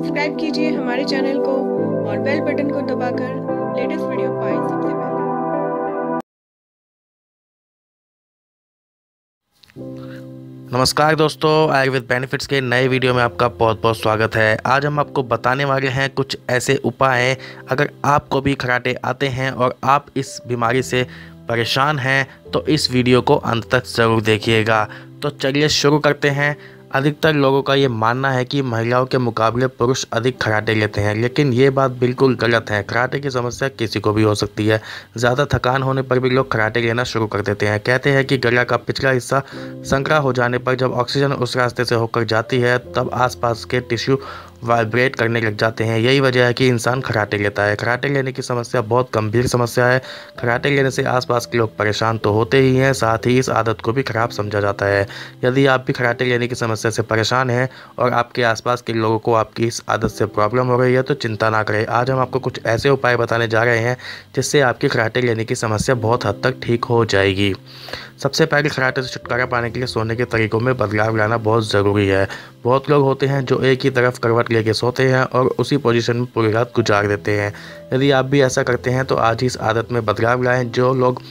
Subscribe कीजिए हमारे channel को और बेल बटन को दबाकर लेटेस्ट वीडियो पाएं सबसे पहले। नमस्कार दोस्तों, आयुर्वेद बेनिफिट्स के नए वीडियो में आपका बहुत बहुत स्वागत है। आज हम आपको बताने वाले हैं कुछ ऐसे उपाय। अगर आपको भी खराटे आते हैं और आप इस बीमारी से परेशान हैं तो इस वीडियो को अंत तक ज़रूर देखिएगा। तो चलिए शुरू करते हैं। अधिकतर लोगों का ये मानना है कि महिलाओं के मुकाबले पुरुष अधिक खराटे लेते हैं, लेकिन ये बात बिल्कुल गलत है। खराटे की समस्या किसी को भी हो सकती है। ज़्यादा थकान होने पर भी लोग खराटे लेना शुरू कर देते हैं। कहते हैं कि गला का पिछला हिस्सा संकरा हो जाने पर जब ऑक्सीजन उस रास्ते से होकर जाती है तब आसपास के टिश्यू वाइब्रेट करने लग जाते हैं। यही वजह है कि इंसान खराटे लेता है। खराटे लेने की समस्या बहुत गंभीर समस्या है। खराटे लेने से आसपास के लोग परेशान तो होते ही हैं, साथ ही इस आदत को भी खराब समझा जाता है। यदि आप भी खराटे लेने की समस्या से परेशान हैं और आपके आसपास के लोगों को आपकी इस आदत से प्रॉब्लम हो रही है तो चिंता ना करें। आज हम आपको कुछ ऐसे उपाय बताने जा रहे हैं जिससे आपकी खराटे लेने की समस्या बहुत हद तक ठीक हो जाएगी। सबसे पहले खराटे से छुटकारा पाने के लिए सोने के तरीकों में बदलाव लाना बहुत ज़रूरी है। बहुत लोग होते हैं जो एक ही तरफ करवट लेके सोते हैं और उसी पोजीशन में पूरी रात गुजार देते हैं। यदि आप भी ऐसा करते हैं तो आज ही इस आदत में बदलाव लाएं। जो लोग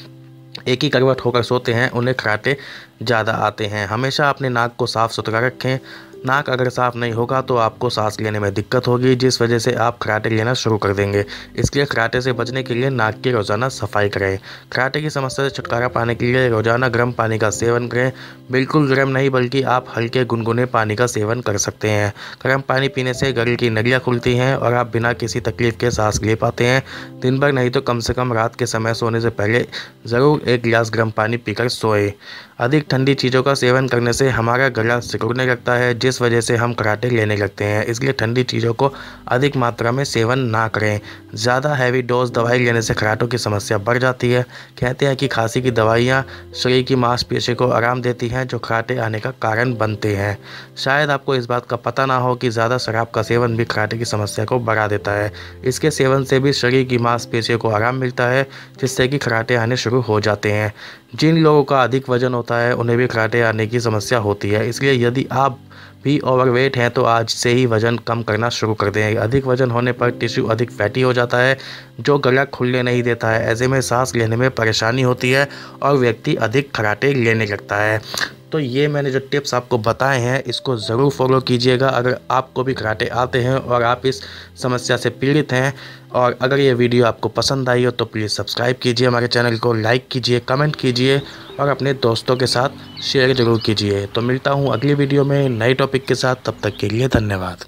एक ही करवट होकर सोते हैं उन्हें खराटे ज़्यादा आते हैं। हमेशा अपने नाक को साफ़ सुथरा रखें। नाक अगर साफ़ नहीं होगा तो आपको सांस लेने में दिक्कत होगी, जिस वजह से आप खराटे लेना शुरू कर देंगे। इसलिए खराटे से बचने के लिए नाक की रोज़ाना सफाई करें। खराटे की समस्या से छुटकारा पाने के लिए रोज़ाना गर्म पानी का सेवन करें। बिल्कुल गर्म नहीं, बल्कि आप हल्के गुनगुने पानी का सेवन कर सकते हैं। गर्म पानी पीने से गले की नलियाँ खुलती हैं और आप बिना किसी तकलीफ के सांस ले पाते हैं। दिन भर नहीं तो कम से कम रात के समय सोने से पहले ज़रूर एक गिलास गर्म पानी पीकर सोएं। अधिक ठंडी चीज़ों का सेवन करने से हमारा गला सिकुड़ने लगता है, जिस वजह से हम खराटे लेने लगते हैं। इसलिए ठंडी चीज़ों को अधिक मात्रा में सेवन ना करें। ज़्यादा हैवी डोज दवाई लेने से खराटों की समस्या बढ़ जाती है। कहते हैं कि खांसी की दवाइयाँ शरीर की मांसपेशियों को आराम देती हैं, जो खराटे आने का कारण बनते हैं। शायद आपको इस बात का पता ना हो कि ज़्यादा शराब का सेवन भी खराटे की समस्या को बढ़ा देता है। इसके सेवन से भी शरीर की मांसपेशियों को आराम मिलता है, जिससे कि खराटे आने शुरू हो जाते हैं। जिन लोगों का अधिक वजन होता है उन्हें भी खराटे आने की समस्या होती है। इसलिए यदि आप भी ओवरवेट हैं तो आज से ही वज़न कम करना शुरू कर दें। अधिक वजन होने पर टिश्यू अधिक फैटी हो जाता है, जो गला खुलने नहीं देता है। ऐसे में सांस लेने में परेशानी होती है और व्यक्ति अधिक खराटे लेने लगता है। तो ये मैंने जो टिप्स आपको बताए हैं इसको ज़रूर फॉलो कीजिएगा अगर आपको भी खराटे आते हैं और आप इस समस्या से पीड़ित हैं। और अगर ये वीडियो आपको पसंद आई हो तो प्लीज़ सब्सक्राइब कीजिए हमारे चैनल को, लाइक कीजिए, कमेंट कीजिए और अपने दोस्तों के साथ शेयर ज़रूर कीजिए। तो मिलता हूँ अगली वीडियो में नए टॉपिक के साथ। तब तक के लिए धन्यवाद।